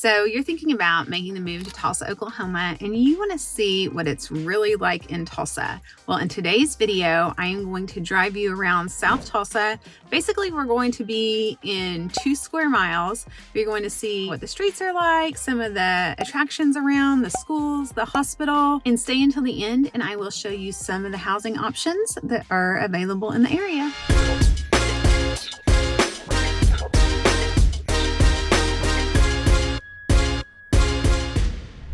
So you're thinking about making the move to Tulsa, Oklahoma, and you want to see what it's really like in Tulsa. Well, in today's video, I am going to drive you around South Tulsa. Basically, we're going to be in 2 square miles. You're going to see what the streets are like, some of the attractions around, the schools, the hospital, and stay until the end, and I will show you some of the housing options that are available in the area.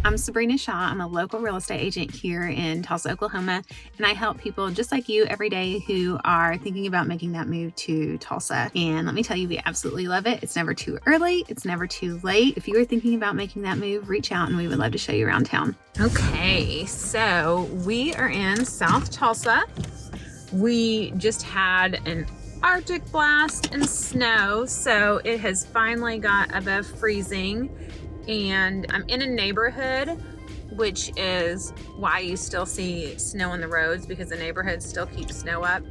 I'm Sabrina Shaw. I'm a local real estate agent here in Tulsa, Oklahoma, and I help people just like you every day who are thinking about making that move to Tulsa. And let me tell you, we absolutely love it. It's never too early. It's never too late. If you are thinking about making that move, reach out and we would love to show you around town. Okay, so we are in South Tulsa. We just had an Arctic blast and snow, so it has finally got above freezing. And I'm in a neighborhood, which is why you still see snow on the roads, because the neighborhood still keeps snow up,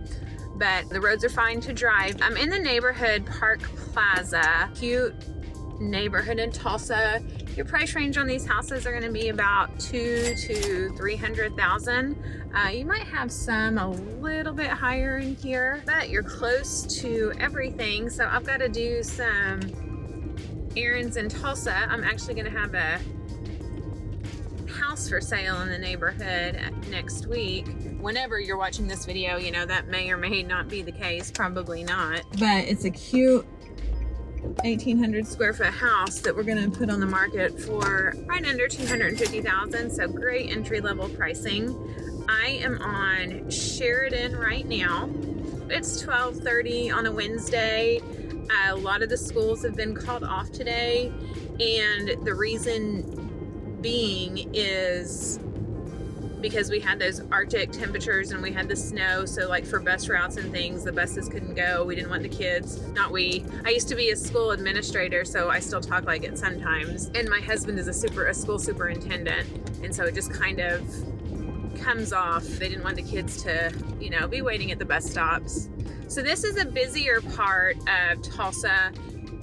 but the roads are fine to drive. I'm in the neighborhood Park Plaza, cute neighborhood in Tulsa. Your price range on these houses are going to be about $200,000 to $300,000. You might have some a little bit higher in here, but you're close to everything. So I've got to do some errands in Tulsa. I'm actually going to have a house for sale in the neighborhood next week. Whenever you're watching this video, you know, that may or may not be the case, probably not. But it's a cute 1,800 square foot house that we're going to put on the market for right under $250,000. So great entry level pricing. I am on Sheridan right now. It's 12:30 on a Wednesday. A lot of the schools have been called off today, and the reason being is because we had those Arctic temperatures and we had the snow. So like for bus routes and things, the buses couldn't go. We didn't want the kids, not we. I used to be a school administrator, so I still talk like it sometimes. And my husband is a school superintendent, and so it just kind of comes off. They didn't want the kids to, you know, be waiting at the bus stops. So this is a busier part of Tulsa,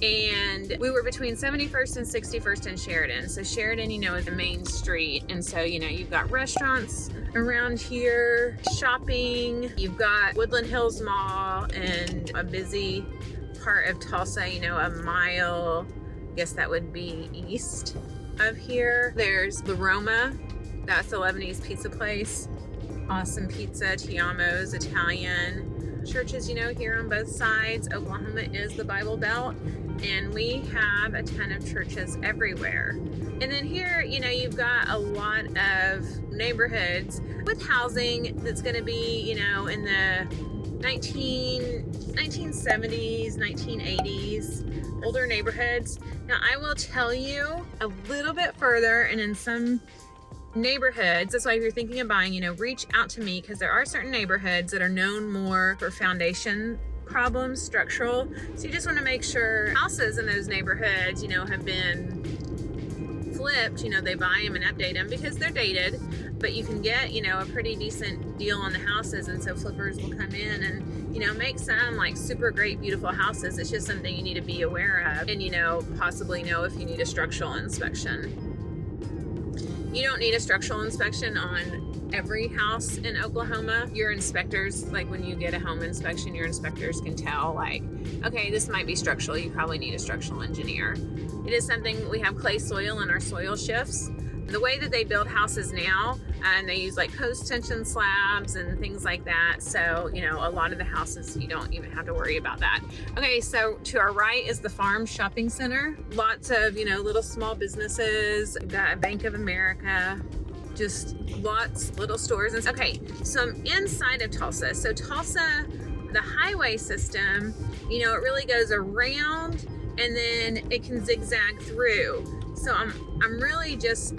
and we were between 71st and 61st and Sheridan. So Sheridan, you know, is a main street, and so, you know, you've got restaurants around here, shopping, you've got Woodland Hills Mall, and a busy part of Tulsa, you know, a mile, I guess that would be east of here. There's La Roma, that's the Lebanese pizza place. Awesome pizza, Tiamo's, Italian. Churches, you know, here on both sides. Oklahoma is the Bible Belt, and we have a ton of churches everywhere. And then here, you know, you've got a lot of neighborhoods with housing that's going to be, you know, in the 1970s, 1980s, older neighborhoods. Now, I will tell you a little bit further, and in some neighborhoods, that's why if you're thinking of buying, you know, reach out to me, because there are certain neighborhoods that are known more for foundation problems, structural. So you just want to make sure houses in those neighborhoods, you know, have been flipped. You know, they buy them and update them because they're dated, but you can get, you know, a pretty decent deal on the houses, and so flippers will come in and, you know, make some like super great, beautiful houses. It's just something you need to be aware of, and, you know, possibly know if you need a structural inspection. You don't need a structural inspection on every house in Oklahoma. Your inspectors, like when you get a home inspection, your inspectors can tell, like, okay, this might be structural. You probably need a structural engineer. It is something, we have clay soil in our soil shifts. The way that they build houses now, and they use like post tension slabs and things like that. So, you know, a lot of the houses, you don't even have to worry about that. Okay, so to our right is the Farm Shopping Center. Lots of, you know, little small businesses. We've got a Bank of America, just lots little stores. Okay, so I'm inside of Tulsa. So Tulsa, the highway system, you know, it really goes around and then it can zigzag through. So I'm really just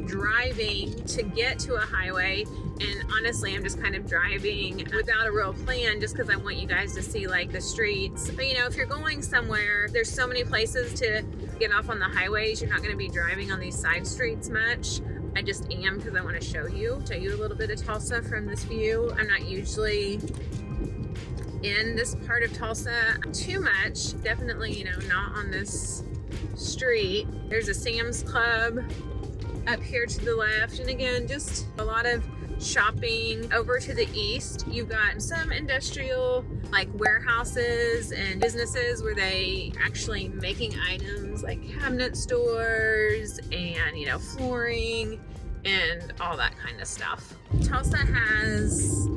driving to get to a highway, and honestly I'm just kind of driving without a real plan, just because I want you guys to see like the streets. But you know, if you're going somewhere, there's so many places to get off on the highways. You're not going to be driving on these side streets much. I just am, because I want to show you a little bit of Tulsa from this view. I'm not usually in this part of Tulsa too much. Definitely, you know, not on this street. There's a Sam's Club up here to the left. And again, just a lot of shopping. Over to the east, you've got some industrial like warehouses and businesses where they actually making items like cabinet stores and, you know, flooring and all that kind of stuff. Tulsa has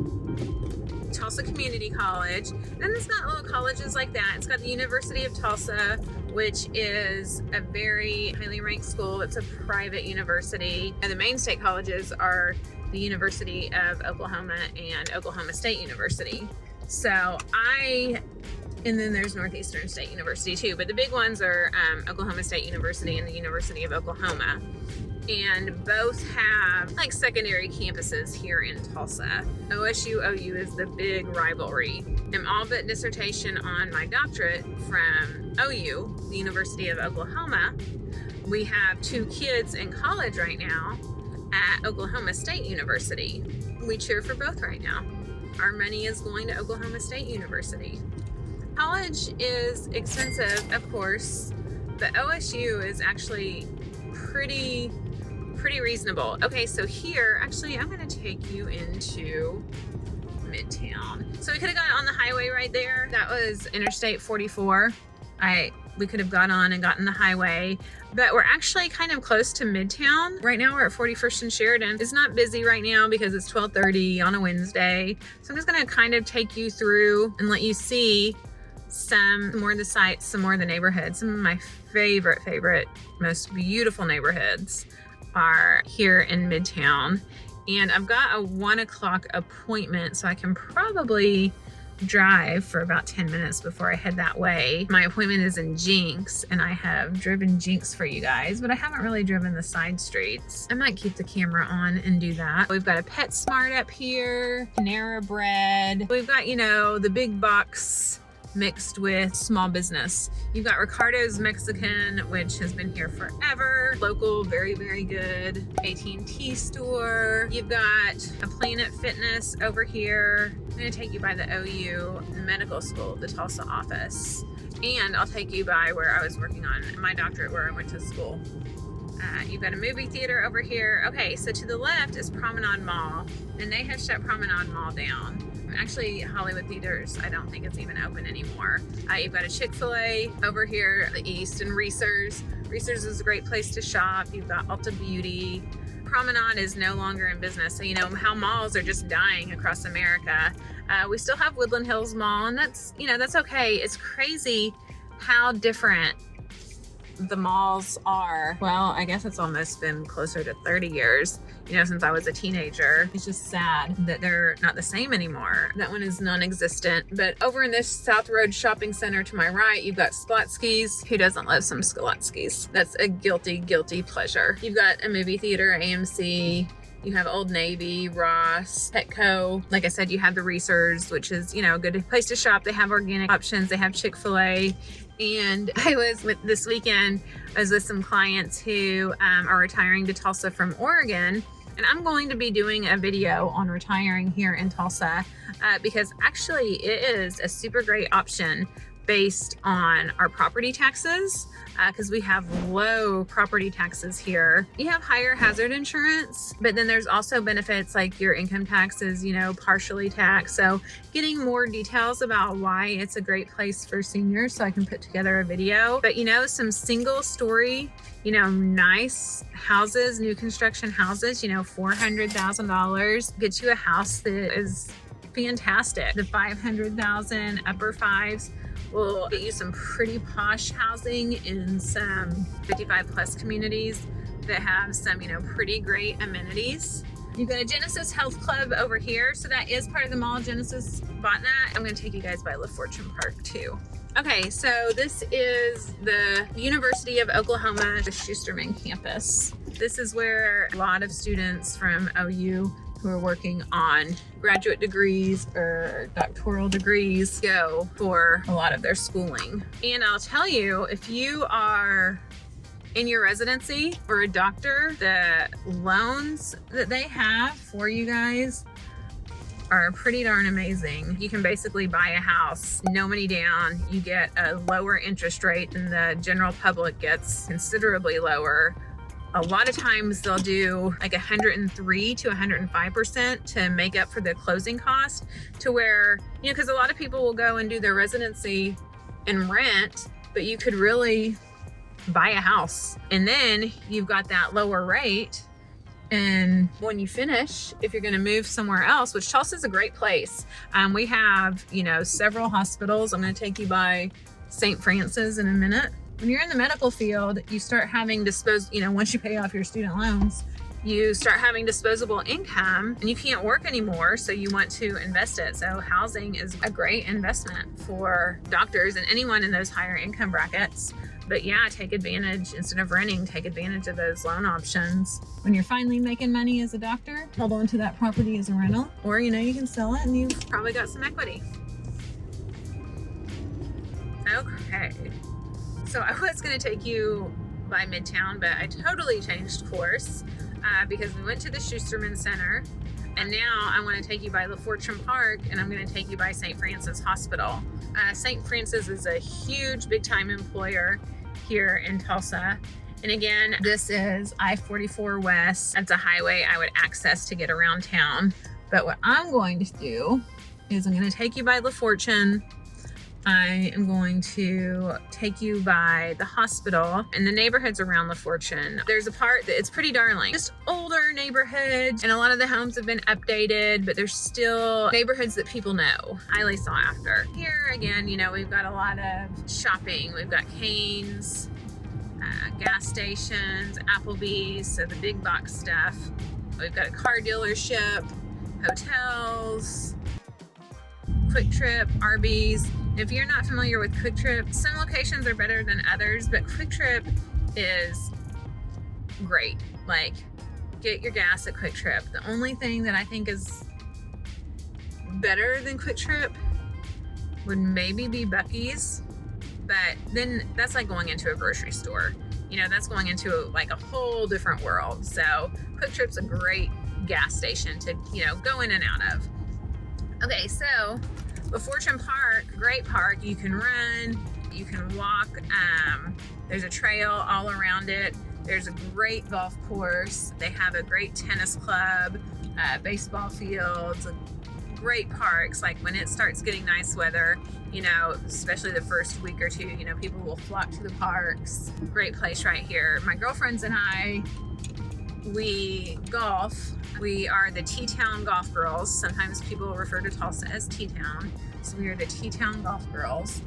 Tulsa Community College, and it's got little colleges like that. It's got the University of Tulsa, which is a very highly ranked school. It's a private university. And the main state colleges are the University of Oklahoma and Oklahoma State University. And then there's Northeastern State University too, but the big ones are Oklahoma State University and the University of Oklahoma. And both have like secondary campuses here in Tulsa. OSU OU is the big rivalry. I'm all but dissertation on my doctorate from OU, the University of Oklahoma. We have 2 kids in college right now at Oklahoma State University. We cheer for both right now. Our money is going to Oklahoma State University. College is expensive, of course, but OSU is actually pretty reasonable. Okay, so here, actually, I'm gonna take you into Midtown. So we could have gone on the highway right there. That was Interstate 44. We could have gone on and gotten the highway, but we're actually kind of close to Midtown. Right now we're at 41st and Sheridan. It's not busy right now because it's 12:30 on a Wednesday. So I'm just gonna kind of take you through and let you see some more of the sites, some more of the neighborhoods. Some of my favorite, most beautiful neighborhoods are here in Midtown. And I've got a 1 o'clock appointment, so I can probably drive for about 10 minutes before I head that way. My appointment is in Jinx, and I have driven Jinx for you guys, but I haven't really driven the side streets. I might keep the camera on and do that. We've got a PetSmart up here, Panera Bread. We've got, you know, the big box mixed with small business. You've got Ricardo's Mexican, which has been here forever. Local, very good. AT&T store. You've got a Planet Fitness over here. I'm gonna take you by the OU Medical School, the Tulsa office. And I'll take you by where I was working on my doctorate, where I went to school. You've got a movie theater over here. Okay, so to the left is Promenade Mall, and they have shut Promenade Mall down. Actually, Hollywood Theaters, I don't think it's even open anymore. You've got a Chick-fil-A over here at the east, and Reese's. Reese's is a great place to shop. You've got Ulta Beauty. Promenade is no longer in business. So you know how malls are just dying across America. We still have Woodland Hills Mall, and that's, you know, that's okay. It's crazy how different the malls are. Well, I guess it's almost been closer to 30 years, you know, since I was a teenager. It's just sad that they're not the same anymore. That one is non-existent. But over in this South Road Shopping Center to my right, you've got Sklotsky's. Who doesn't love some Sklotsky's? That's a guilty pleasure. You've got a movie theater, AMC. You have Old Navy, Ross, Petco. Like I said, you have the Reese's, which is, you know, a good place to shop. They have organic options. They have Chick-fil-A. And this weekend, I was with some clients who are retiring to Tulsa from Oregon. And I'm going to be doing a video on retiring here in Tulsa because actually it is a super great option based on our property taxes, because we have low property taxes here. You have higher hazard insurance, but then there's also benefits like your income taxes, you know, partially taxed. So getting more details about why it's a great place for seniors, so I can put together a video. But you know, some single story, you know, nice houses, new construction houses, you know, $400,000 gets you a house that is fantastic. The $500,000 upper fives will get you some pretty posh housing in some 55 plus communities that have some, you know, pretty great amenities. You've got a Genesis Health Club over here. So that is part of the mall. Genesis bought that. I'm going to take you guys by La Fortune Park too. Okay, so this is the University of Oklahoma, the Schusterman campus. This is where a lot of students from OU who are working on graduate degrees or doctoral degrees go for a lot of their schooling. And I'll tell you, if you are in your residency or a doctor, the loans that they have for you guys are pretty darn amazing. You can basically buy a house, no money down. You get a lower interest rate than the general public gets, considerably lower. A lot of times they'll do like 103 to 105% to make up for the closing cost, to where, you know, because a lot of people will go and do their residency and rent, but you could really buy a house. And then you've got that lower rate. And when you finish, if you're going to move somewhere else, which Tulsa is a great place. We have, you know, several hospitals. I'm going to take you by St. Francis in a minute. When you're in the medical field, you start having once you pay off your student loans, you start having disposable income and you can't work anymore. So you want to invest it. So housing is a great investment for doctors and anyone in those higher income brackets. But yeah, take advantage, instead of renting, take advantage of those loan options. When you're finally making money as a doctor, hold on to that property as a rental, or, you know, you can sell it and you've probably got some equity. Okay. So I was going to take you by Midtown, but I totally changed course because we went to the Schusterman Center, and now I want to take you by LaFortune Park, and I'm going to take you by St. Francis Hospital. St. Francis is a huge, big-time employer here in Tulsa. And again, this is I-44 West. That's a highway I would access to get around town. But what I'm going to do is I'm going to take you by LaFortune. I am going to take you by the hospital and the neighborhoods around LaFortune. There's a part that it's pretty darling. Just older neighborhoods, and a lot of the homes have been updated, but there's still neighborhoods that people know, highly sought after. Here again, you know, we've got a lot of shopping. We've got Cane's, gas stations, Applebee's, so the big box stuff. We've got a car dealership, hotels, Quick Trip, Arby's. If you're not familiar with Quick Trip, some locations are better than others, but Quick Trip is great. Like, get your gas at Quick Trip. The only thing that I think is better than Quick Trip would maybe be Buc-ee's, but then that's like going into a grocery store. You know, that's going into like a whole different world. So Quick Trip's a great gas station to, you know, go in and out of. Okay, so LaFortune Park, great park. You can run, you can walk. There's a trail all around it. There's a great golf course. They have a great tennis club, baseball fields, great parks. Like when it starts getting nice weather, you know, especially the first week or two, you know, people will flock to the parks. Great place right here. My girlfriends and I, we golf. We are the T-Town Golf Girls. Sometimes people refer to Tulsa as T-Town. So we are the T-Town Golf Girls,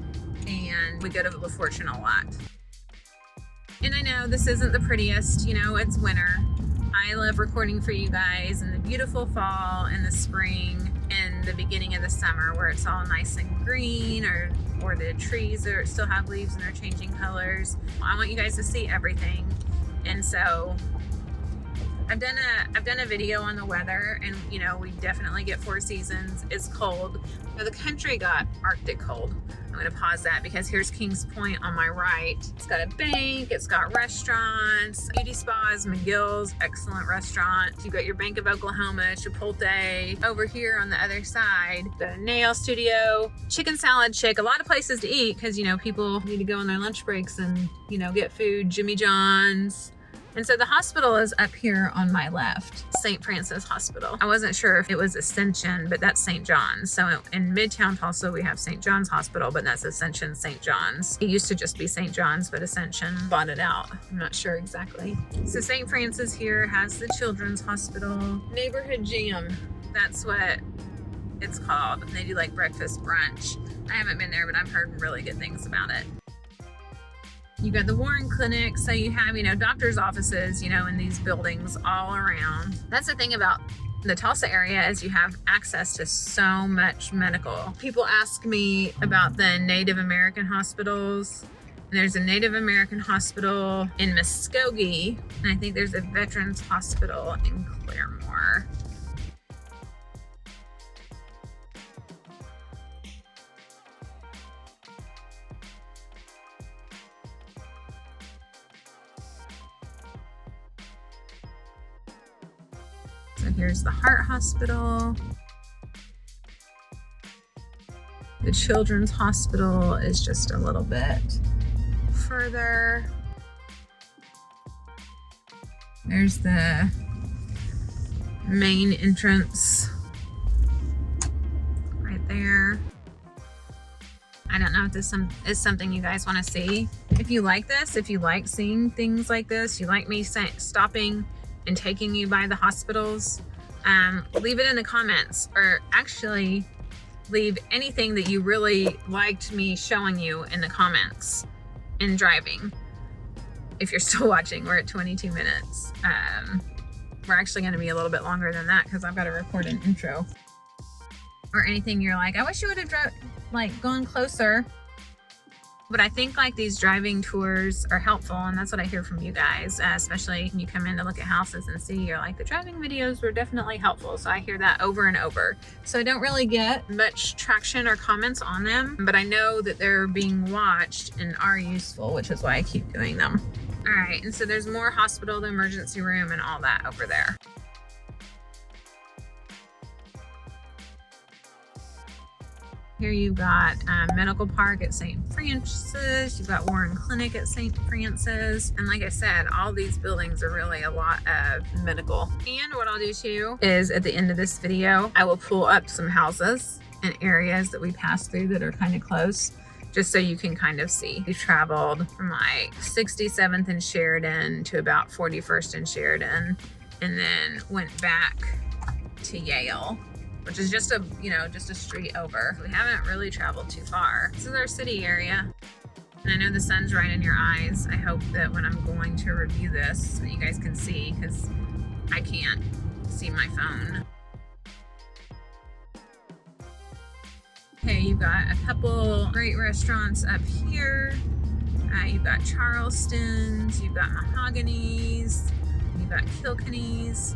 and we go to LaFortune a lot. And I know this isn't the prettiest, you know, it's winter. I love recording for you guys in the beautiful fall and the spring and the beginning of the summer, where it's all nice and green, or the trees are still have leaves and they're changing colors. I want you guys to see everything. And so I've done a video on the weather, and you know, we definitely get 4 seasons. It's cold. Now, the country got Arctic cold. I'm gonna pause that because here's Kings Point on my right. It's got a bank, it's got restaurants, beauty spas, McGill's, excellent restaurant. You've got your Bank of Oklahoma, Chipotle. Over here on the other side, the nail studio, Chicken Salad Chick, a lot of places to eat because, you know, people need to go on their lunch breaks and, you know, get food. Jimmy John's. And so the hospital is up here on my left, St. Francis Hospital. I wasn't sure if it was Ascension, but that's St. John's. So in Midtown Tulsa, we have St. John's Hospital, but that's Ascension St. John's. It used to just be St. John's, but Ascension bought it out. I'm not sure exactly. So St. Francis here has the Children's Hospital. Neighborhood Jam, that's what it's called. They do like breakfast brunch. I haven't been there, but I've heard really good things about it. You got the Warren Clinic, so you have, you know, doctors' offices, you know, in these buildings all around. That's the thing about the Tulsa area, is you have access to so much medical. People ask me about the Native American hospitals. And there's a Native American hospital in Muskogee, and I think there's a Veterans Hospital in Claremore. So here's the Heart Hospital. The children's hospital is just a little bit further. There's the main entrance right there. I don't know if this is something you guys want to see. If you like this, if you like seeing things like this, you like me stopping and taking you by the hospitals, leave it in the comments, or actually leave anything that you really liked me showing you in the comments in driving. If you're still watching, we're at 22 minutes. We're actually going to be a little bit longer than that because I've got to record an intro. Or anything you're like, I wish you would have gone closer. But I think like these driving tours are helpful, and that's what I hear from you guys, especially when you come in to look at houses and see, you're like, the driving videos were definitely helpful. So I hear that over and over. So I don't really get much traction or comments on them, but I know that they're being watched and are useful, which is why I keep doing them. All right, and so there's more hospital, the emergency room, and all that over there. Here you've got Medical Park at St. Francis. You've got Warren Clinic at St. Francis. And like I said, all these buildings are really a lot of medical. And what I'll do too is at the end of this video, I will pull up some houses and areas that we passed through that are kind of close, just so you can kind of see. We traveled from like 67th and Sheridan to about 41st and Sheridan, and then went back to Yale, which is just a street over. We haven't really traveled too far. This is our city area. And I know the sun's right in your eyes. I hope that when I'm going to review this, that you guys can see, because I can't see my phone. Okay, you've got a couple great restaurants up here. You've got Charleston's, you've got Mahogany's, you've got Kilkenny's.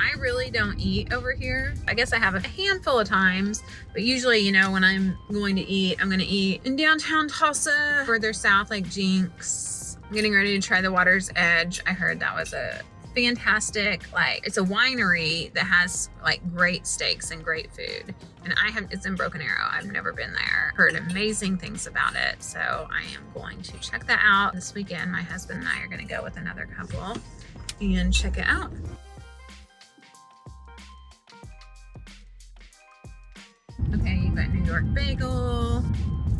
I really don't eat over here. I guess I have a handful of times, but usually, when I'm going to eat, I'm going to eat in downtown Tulsa, further south, like Jinx. I'm getting ready to try the Water's Edge. I heard that was a fantastic, it's a winery that has great steaks and great food. And it's in Broken Arrow. I've never been there. Heard amazing things about it. So I am going to check that out this weekend. My husband and I are going to go with another couple and check it out. Okay, you've got New York Bagel,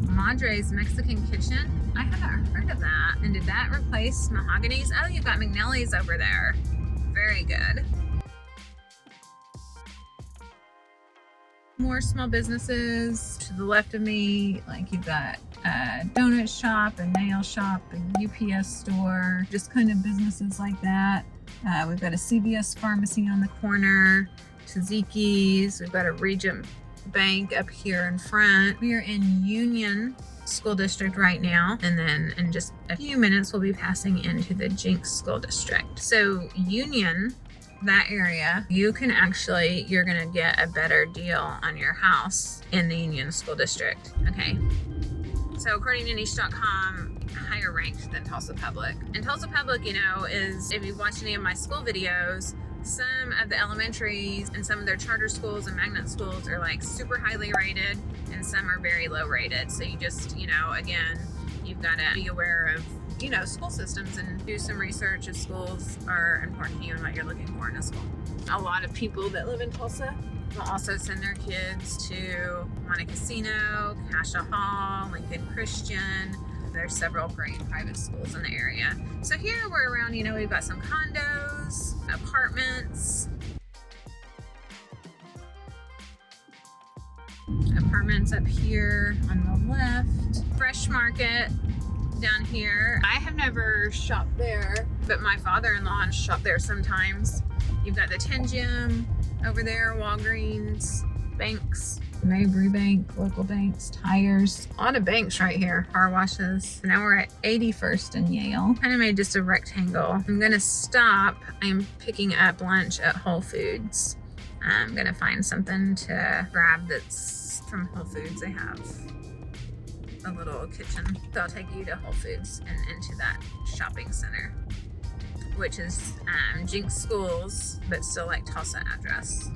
Madre's Mexican Kitchen. I haven't heard of that. And did that replace Mahogany's? Oh, you've got McNally's over there. Very good. More small businesses to the left of me. You've got a donut shop, a nail shop, a UPS store, just kind of businesses like that. We've got a CVS pharmacy on the corner, Taziki's. We've got a Regent Bank up here in front. We are in Union School District right now, and then in just a few minutes we'll be passing into the Jinx School District. So Union, that area, you're gonna get a better deal on your house in the Union School District. Okay, so according to niche.com, higher ranked than Tulsa Public. And Tulsa Public, is, if you've watched any of my school videos, some of the elementaries and some of their charter schools and magnet schools are super highly rated, and some are very low rated. So you just, again, you've got to be aware of, school systems and do some research if schools are important to you and what you're looking for in a school. A lot of people that live in Tulsa will also send their kids to Montana Casino, Cascia Hall, Lincoln Christian. There's several great private schools in the area. So here we're around, we've got some condos, apartments. Apartments up here on the left. Fresh Market down here. I have never shopped there, but my father-in-law has shopped there sometimes. You've got the Tin Gym over there, Walgreens, banks, Mabry Bank, local banks, tires, a lot of banks right here, car washes. Now we're at 81st and Yale. Kind of made just a rectangle. I'm gonna stop. I'm picking up lunch at Whole Foods. I'm gonna find something to grab that's from Whole Foods. They have a little kitchen. So I'll take you to Whole Foods and into that shopping center, which is Jinx Schools, but still Tulsa address.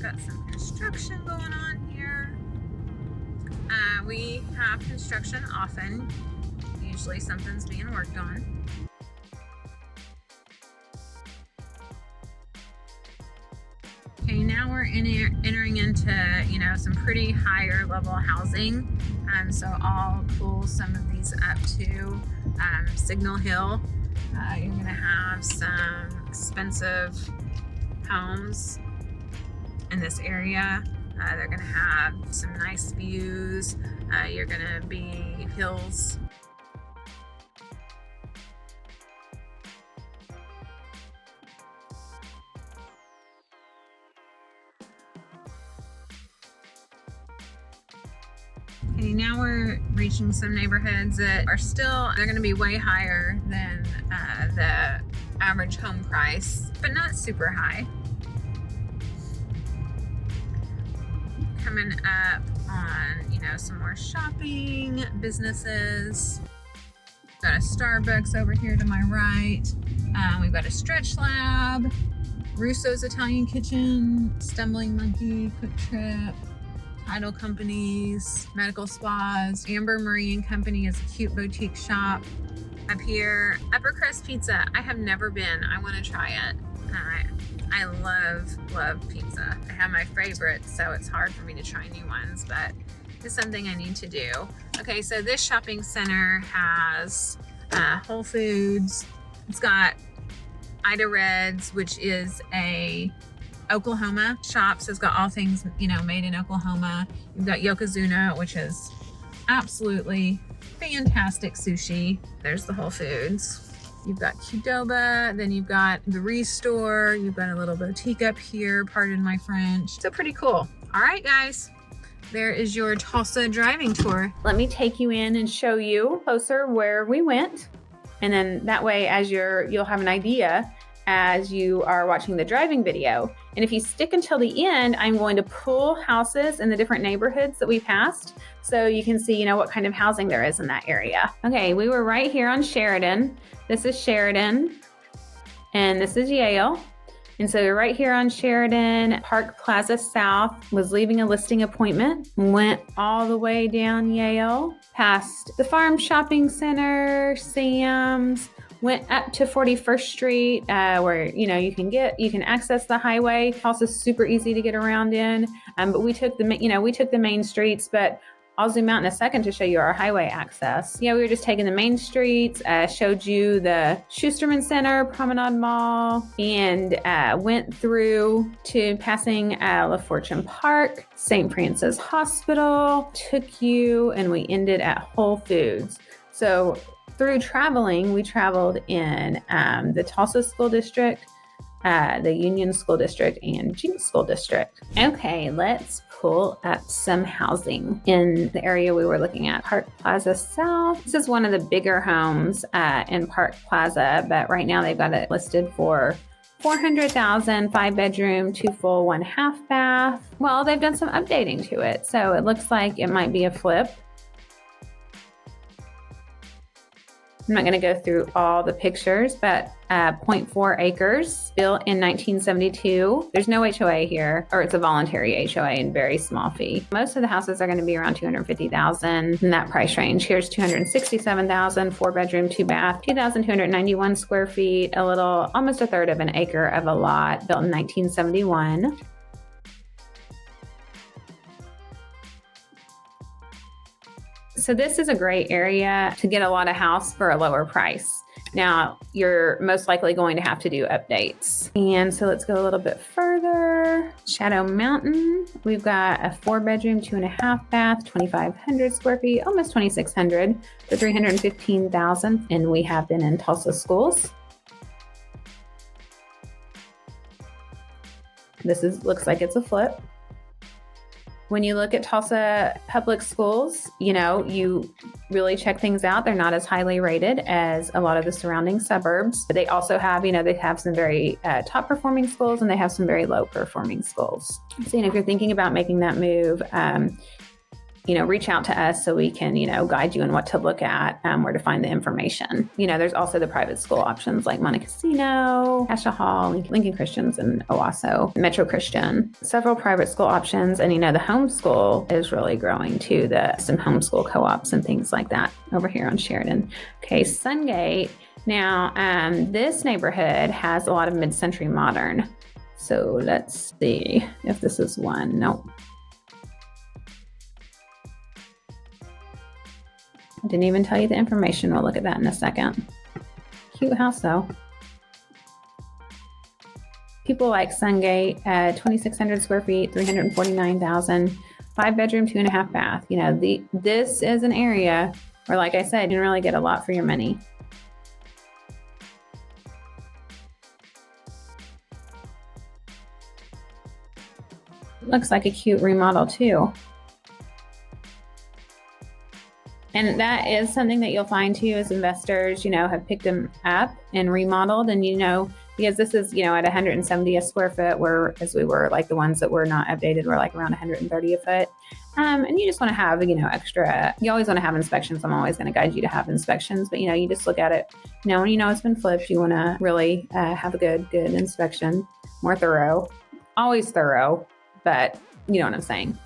got some construction going on here. We have construction often. Usually something's being worked on. Okay, now we're entering into, you know, some pretty higher level housing. So I'll pull some of these up to Signal Hill. You're gonna have some expensive homes in this area. They're gonna have some nice views. You're gonna be hills. Okay, now we're reaching some neighborhoods that are still, they're gonna be way higher than the average home price, but not super high. Coming up on, you know, some more shopping businesses. Got a Starbucks over here to my right. We've got a Stretch Lab, Russo's Italian Kitchen, Stumbling Monkey, Quick Trip, Title Companies, Medical Spas. Amber Marine Company is a cute boutique shop. Up here, Upper Crust Pizza. I have never been. I want to try it. I love pizza. I have my favorites, so it's hard for me to try new ones, but it's something I need to do. Okay, so this shopping center has Whole Foods. It's got Ida Red's, which is a Oklahoma shop, so it's got all things, you know, made in Oklahoma. You've got Yokozuna, which is absolutely fantastic sushi. There's the Whole Foods. You've got Qdoba, then you've got the Restore, you've got a little boutique up here, pardon my French. So pretty cool. All right, guys, there is your Tulsa driving tour. Let me take you in and show you closer where we went. And then that way, you'll have an idea as you are watching the driving video. And if you stick until the end, I'm going to pull houses in the different neighborhoods that we passed so you can see, you know, what kind of housing there is in that area. Okay, we were right here on Sheridan. This is Sheridan and this is Yale. And so we're right here on Sheridan. Park Plaza South. Was leaving a listing appointment, went all the way down Yale, past the Farm Shopping Center, Sam's, went up to 41st Street, where, you know, you can access the highway. Also super easy to get around in. But we took the main streets, but I'll zoom out in a second to show you our highway access. Yeah, we were just taking the main streets, showed you the Schusterman Center, Promenade Mall, and went through to passing La Fortune Park, St. Francis Hospital, took you, and we ended at Whole Foods. So through traveling, we traveled in the Tulsa School District, the Union School District, and Jinx School District. Okay, let's pull up some housing in the area we were looking at. Park Plaza South. This is one of the bigger homes in Park Plaza, but right now they've got it listed for $400,000, 5-bedroom, 2 full, 1 half bath. Well, they've done some updating to it, so it looks like it might be a flip. I'm not going to go through all the pictures, but 0.4 acres, built in 1972. There's no HOA here, or it's a voluntary HOA and very small fee. Most of the houses are going to be around $250,000 in that price range. Here's $267,000, 4-bedroom, 2-bath, 2,291 square feet, almost a third of an acre of a lot, built in 1971. So this is a great area to get a lot of house for a lower price. Now, you're most likely going to have to do updates. And so let's go a little bit further. Shadow Mountain. We've got a 4-bedroom, 2.5 bath, 2,500 square feet, almost 2,600 for $315,000. And we have been in Tulsa schools. Looks like it's a flip. When you look at Tulsa public schools, you really check things out. They're not as highly rated as a lot of the surrounding suburbs. But they also have, they have some very top performing schools and they have some very low performing schools. So, if you're thinking about making that move, reach out to us so we can, guide you in what to look at, where to find the information. There's also the private school options like Montecasino, Cassia Hall, Lincoln Christians, and Owasso, Metro Christian. Several private school options. And, the homeschool is really growing too. Some homeschool co-ops and things like that over here on Sheridan. Okay, Sungate. Now, this neighborhood has a lot of mid-century modern. So let's see if this is one. Nope. I didn't even tell you the information. We'll look at that in a second. Cute house though. People like Sungate, 2,600 square feet, 349,000, 5-bedroom, 2.5 bath. This is an area where, like I said, you didn't really get a lot for your money. Looks like a cute remodel too. And that is something that you'll find too as investors, have picked them up and remodeled. And, because this is, at 170 a square foot, whereas we were like the ones that were not updated were like around 130 a foot. And you just want to have, extra, you always want to have inspections. I'm always going to guide you to have inspections, but, you just look at it, when it's been flipped, you want to really have a good inspection, more thorough, always thorough, but you know what I'm saying.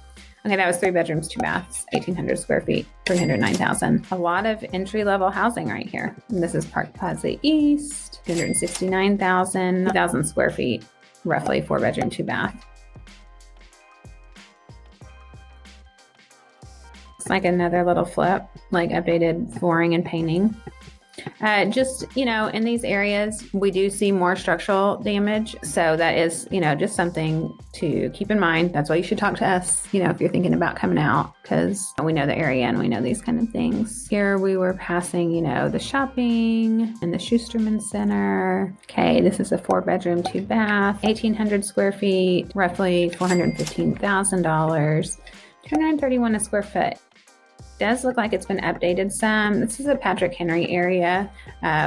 Okay, that was 3 bedrooms, 2 baths, 1,800 square feet, 309,000. A lot of entry-level housing right here. And this is Park Plaza East, 269,000, 1,000 square feet, roughly 4 bedroom, 2 bath. It's like another little flip, like updated flooring and painting. Just, in these areas, we do see more structural damage. So that is, just something to keep in mind. That's why you should talk to us, if you're thinking about coming out, because we know the area and we know these kind of things. Here we were passing, the shopping and the Schusterman Center. Okay, this is a 4 bedroom, 2 bath, 1,800 square feet, roughly $415,000, 231 a square foot. Does look like it's been updated some. This is a Patrick Henry area,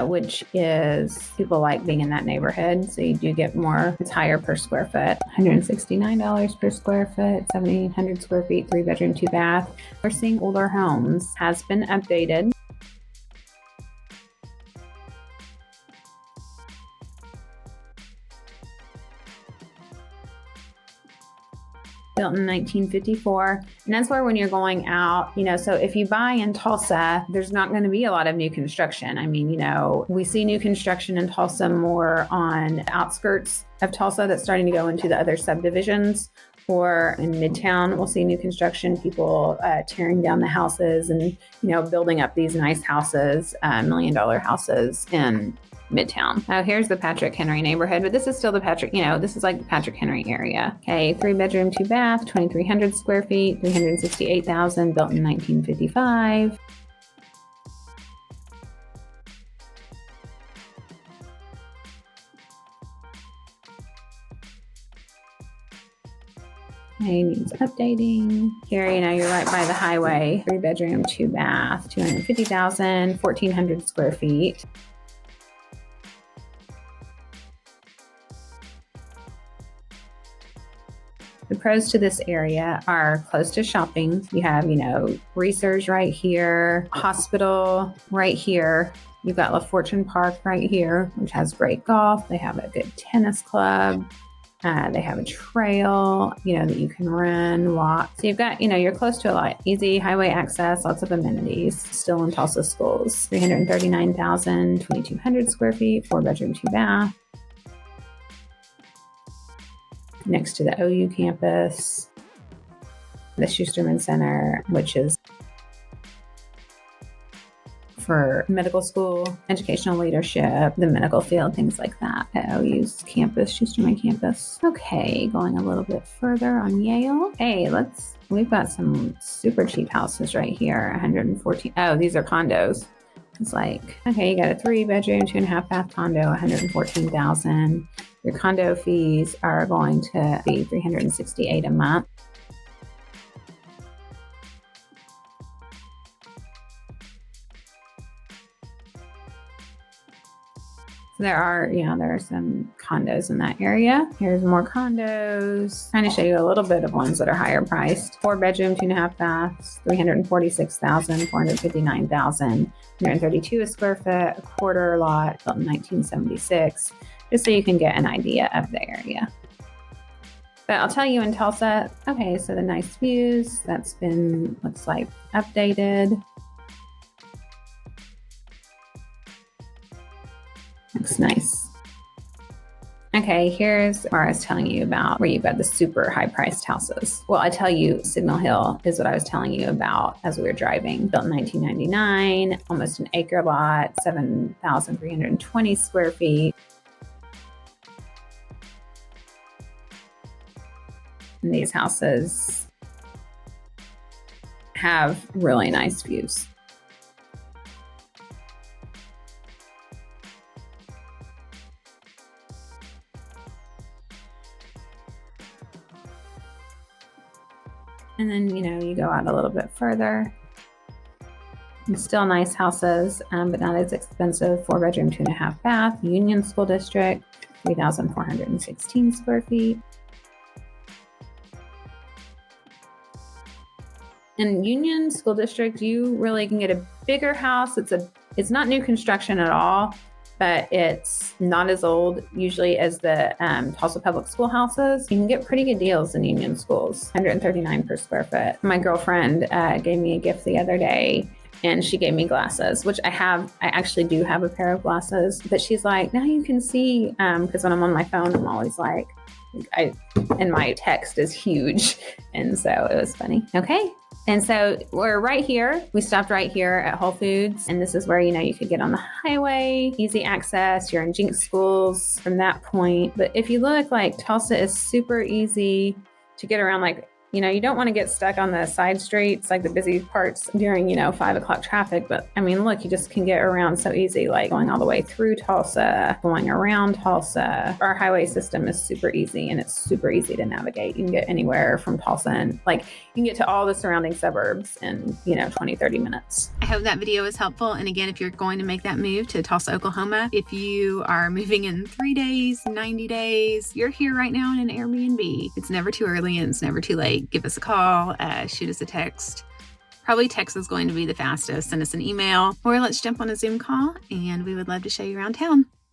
which is people like being in that neighborhood. So you do get more, it's higher per square foot. $169 per square foot, 1,700 square feet, 3 bedroom, 2 bath. We're seeing older homes, has been updated. Built in 1954. And that's where when you're going out, so if you buy in Tulsa, there's not going to be a lot of new construction. I mean, we see new construction in Tulsa more on the outskirts of Tulsa that's starting to go into the other subdivisions, or in Midtown, we'll see new construction, people tearing down the houses and, building up these nice houses, $1 million houses in Midtown. Now here's the Patrick Henry neighborhood, but this is still the Patrick, this is like the Patrick Henry area. Okay, 3 bedroom, 2 bath, 2,300 square feet, 368,000, built in 1955. Okay, needs updating. Here, you're right by the highway. 3 bedroom, 2 bath, 250,000, 1,400 square feet. The pros to this area are close to shopping. You have, Research right here, hospital right here. You've got La Fortune Park right here, which has great golf. They have a good tennis club. They have a trail, that you can run, walk. So you've got, you're close to a lot. Easy highway access, lots of amenities. Still in Tulsa schools. 339,000, 2,200 square feet, 4 bedroom, 2 bath. Next to the OU campus, the Schusterman Center, which is for medical school, educational leadership, the medical field, things like that at OU's campus, Schusterman campus. Okay, going a little bit further on Yale. Hey, we've got some super cheap houses right here, 114. Oh, these are condos. It's like, okay, you got a 3 bedroom, 2.5 bath condo, 114,000. Your condo fees are going to be $368 a month. There are some condos in that area. Here's more condos. Trying to show you a little bit of ones that are higher priced. 4-bedroom, 2.5 baths, $346,000, $459,000, 132 a square foot, a quarter lot, built in 1976, just so you can get an idea of the area. But I'll tell you in Tulsa, okay, so the nice views, that's been, looks like, updated. Looks nice. Okay, here's where I was telling you about where you've got the super high priced houses. Well, I tell you, Signal Hill is what I was telling you about as we were driving. Built in 1999, almost an acre lot, 7,320 square feet. And these houses have really nice views. And then, you go out a little bit further. And still nice houses, but not as expensive. 4-bedroom, 2.5 bath, Union School District, 3,416 square feet. In Union School District, you really can get a bigger house. It's not new construction at all, but it's not as old usually as the Tulsa public school houses. You can get pretty good deals in Union schools, $139 per square foot. My girlfriend gave me a gift the other day, and she gave me glasses, which I actually do have a pair of glasses, but she's like, now you can see, because when I'm on my phone, I'm always like, and my text is huge. And so it was funny. Okay. And so we're right here. We stopped right here at Whole Foods. And this is where, you could get on the highway, easy access. You're in Jinx schools from that point. But if you look, Tulsa is super easy to get around. You don't want to get stuck on the side streets, like the busy parts during, 5 o'clock traffic. But look, you just can get around so easy, going all the way through Tulsa, going around Tulsa. Our highway system is super easy, and it's super easy to navigate. You can get anywhere from Tulsa, and you can get to all the surrounding suburbs in, 20, 30 minutes. I hope that video was helpful. And again, if you're going to make that move to Tulsa, Oklahoma, if you are moving in 3 days, 90 days, you're here right now in an Airbnb. It's never too early and it's never too late. Give us a call, shoot us a text. Probably text is going to be the fastest. Send us an email, or let's jump on a Zoom call, and we would love to show you around town.